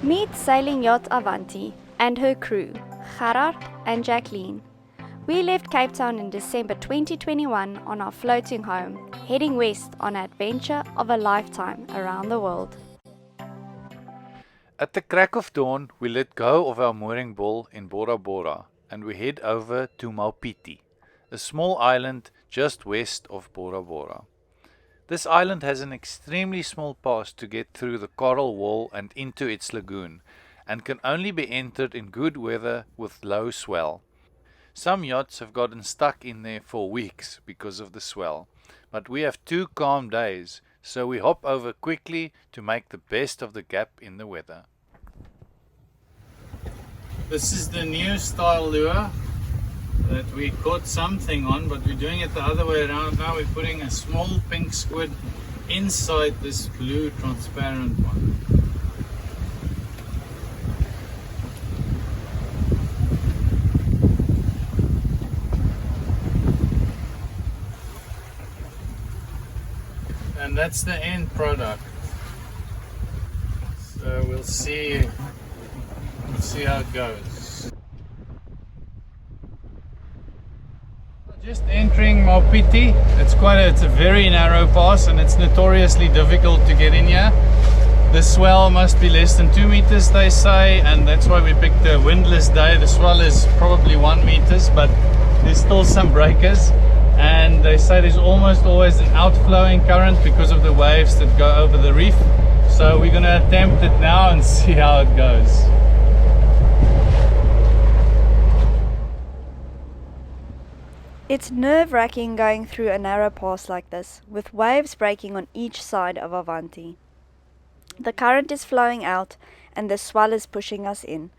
Meet sailing yacht Avanti and her crew, Gerard and Jacqueline. We left Cape Town in December 2021 on our floating home, heading west on an adventure of a lifetime around the world. At the crack of dawn, we let go of our mooring ball in Bora Bora and we head over to Maupiti, a small island just west of Bora Bora. This island has an extremely small pass to get through the coral wall and into its lagoon, and can only be entered in good weather with low swell. Some yachts have gotten stuck in there for weeks because of the swell, but we have 2 calm days, so we hop over quickly to make the best of the gap in the weather. This is the new style lure that we caught something on, but we're doing it the other way around. Now we're putting a small pink squid inside this blue transparent one. And that's the end product. So we'll see how it goes. Just entering Maupiti. It's a very narrow pass and it's notoriously difficult to get in here. The swell must be less than 2 meters, they say, and that's why we picked a windless day. The swell is probably 1 meters, but there's still some breakers. And they say there's almost always an outflowing current because of the waves that go over the reef. So we're going to attempt it now and see how it goes. It's nerve-wracking going through a narrow pass like this, with waves breaking on each side of Avanti. The current is flowing out and the swell is pushing us in.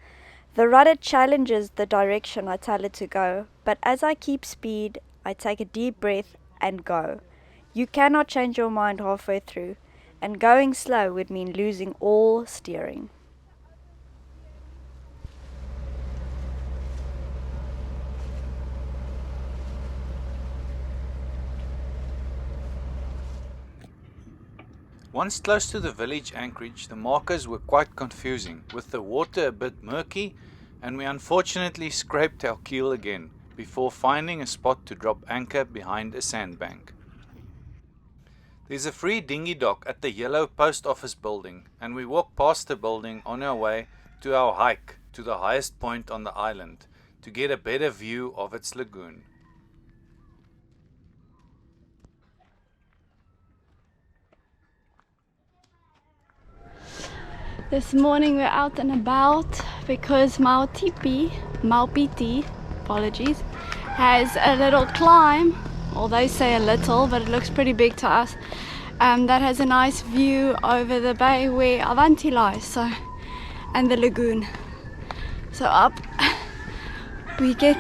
The rudder challenges the direction I tell it to go, but as I keep speed, I take a deep breath and go. You cannot change your mind halfway through, and going slow would mean losing all steering. Once close to the village Anchorage, the markers were quite confusing, with the water a bit murky, and we unfortunately scraped our keel again, before finding a spot to drop anchor behind a sandbank. There's a free dinghy dock at the yellow post office building, and we walk past the building on our way to our hike to the highest point on the island, to get a better view of its lagoon. This morning we're out and about because Maupiti, has a little climb, or they say a little, but it looks pretty big to us, that has a nice view over the bay where Avanti lies, and the lagoon. So up we get.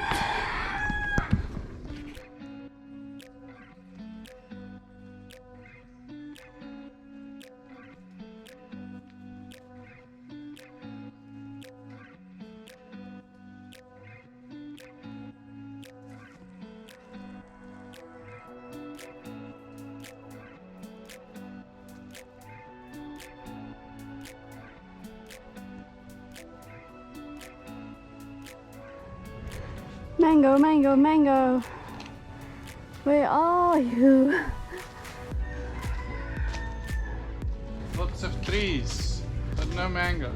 Mango, mango, mango. Where are you? Lots of trees, but no mango.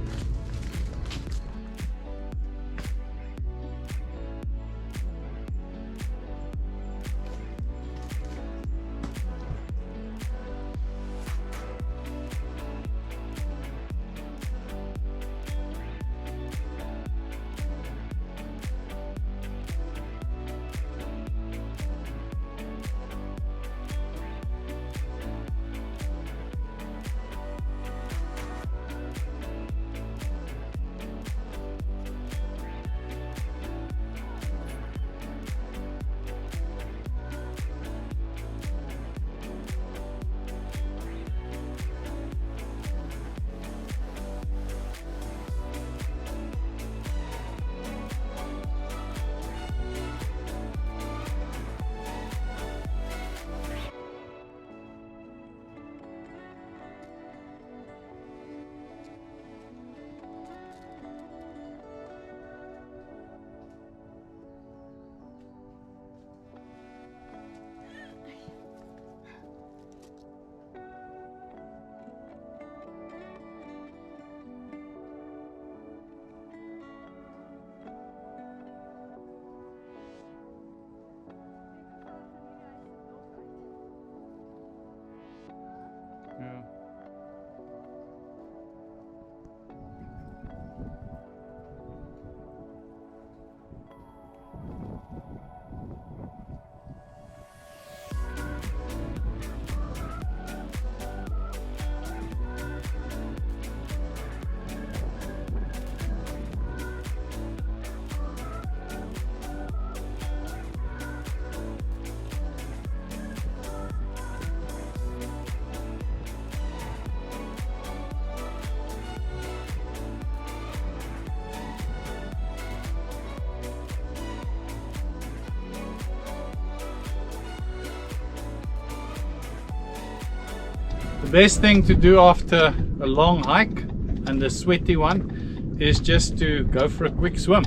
The best thing to do after a long hike and a sweaty one is just to go for a quick swim.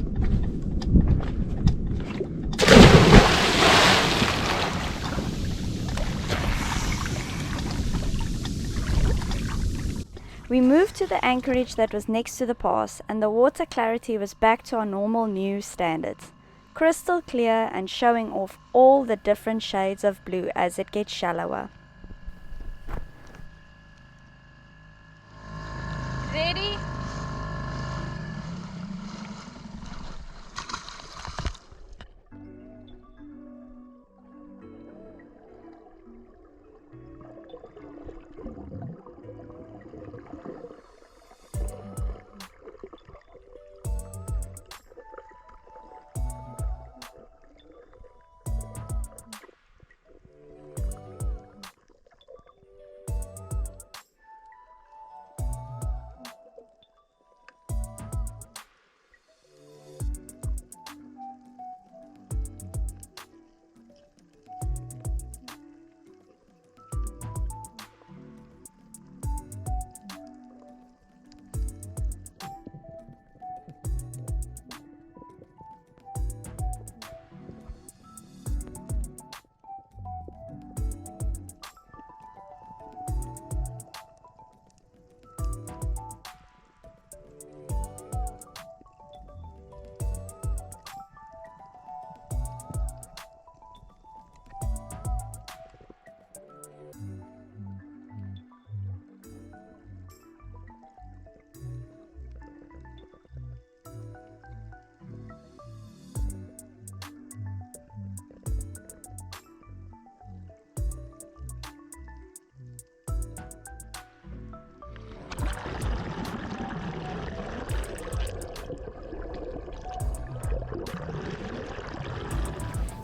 We moved to the anchorage that was next to the pass, and the water clarity was back to our normal new standards. Crystal clear and showing off all the different shades of blue as it gets shallower. Ready?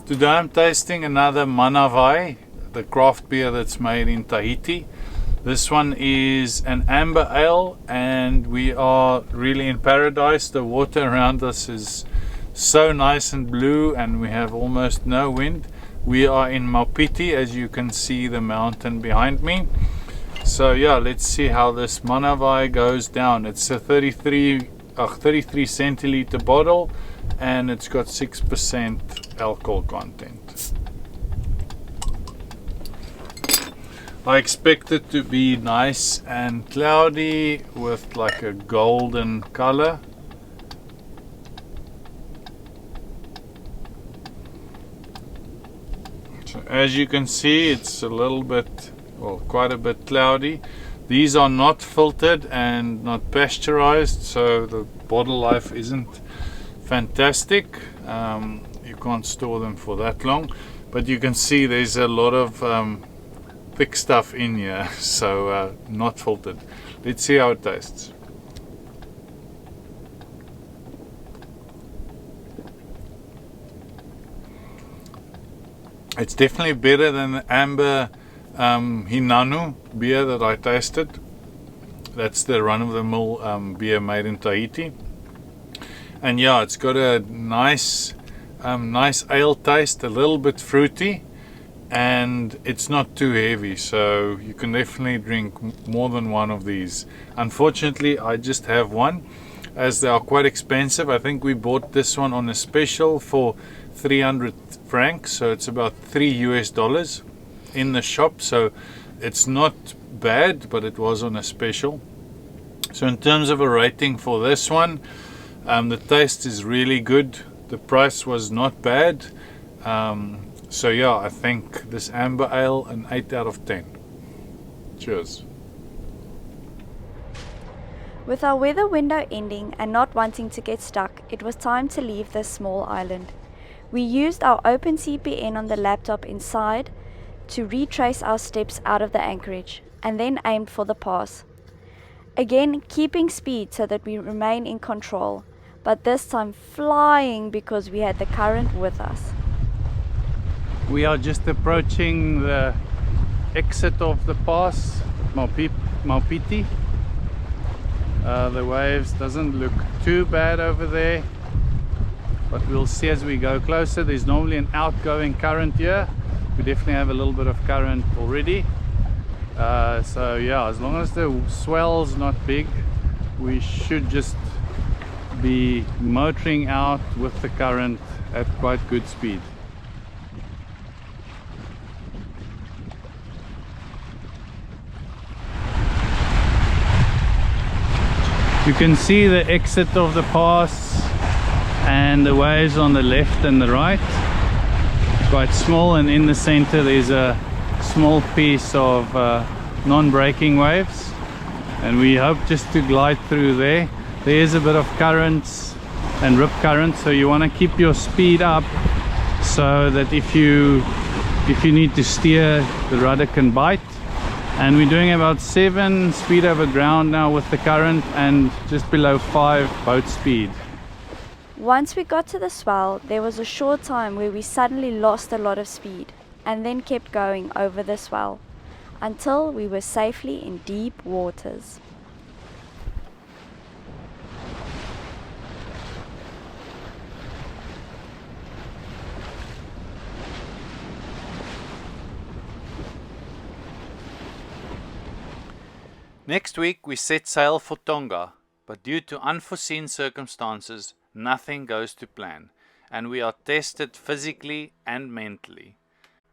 Today I'm tasting another Manavai, the craft beer that's made in Tahiti. This one is an amber ale and we are really in paradise. The water around us is so nice and blue and we have almost no wind. We are in Maupiti, as you can see the mountain behind me. So yeah, let's see how this Manavai goes down. It's a 33 centiliter bottle and it's got 6% alcohol content. I expect it to be nice and cloudy with like a golden color. So as you can see, it's a little bit, well, quite a bit cloudy. These are not filtered and not pasteurized, so the bottle life isn't fantastic. You can't store them for that long, but you can see there's a lot of thick stuff in here, so not filtered. Let's see how it tastes. It's definitely better than the amber Hinanu beer that I tasted. That's the run-of-the-mill beer made in Tahiti. And yeah, it's got a nice ale taste, a little bit fruity, and it's not too heavy, so you can definitely drink more than one of these. Unfortunately, I just have one, as they are quite expensive. I think we bought this one on a special for 300 francs, so it's about $3 in the shop, so it's not bad, but it was on a special. So in terms of a rating for this one, the taste is really good. The price was not bad. So yeah, I think this amber ale an 8 out of 10. Cheers. With our weather window ending and not wanting to get stuck, it was time to leave this small island. We used our open CPN on the laptop inside to retrace our steps out of the anchorage and then aimed for the pass. Again, keeping speed so that we remain in control, but this time flying because we had the current with us. We are just approaching the exit of the pass, Maupiti. The waves doesn't look too bad over there, but we'll see as we go closer. There's normally an outgoing current here. We definitely have a little bit of current already. So yeah, as long as the swell's not big, we should just be motoring out with the current at quite good speed. You can see the exit of the pass and the waves on the left and the right. Quite small, and in the center there's a small piece of non-braking waves, and we hope just to glide through there. There is a bit of currents and rip current, so you want to keep your speed up so that if you need to steer, the rudder can bite. And we're doing about 7 speed over ground now with the current, and just below 5 boat speed. Once we got to the swell, there was a short time where we suddenly lost a lot of speed, and then kept going over the swell until we were safely in deep waters. Next week we set sail for Tonga, but due to unforeseen circumstances, nothing goes to plan, and we are tested physically and mentally.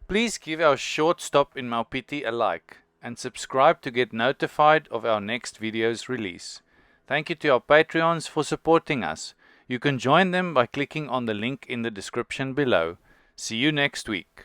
Please give our short stop in Maupiti a like, and subscribe to get notified of our next video's release. Thank you to our Patreons for supporting us. You can join them by clicking on the link in the description below. See you next week.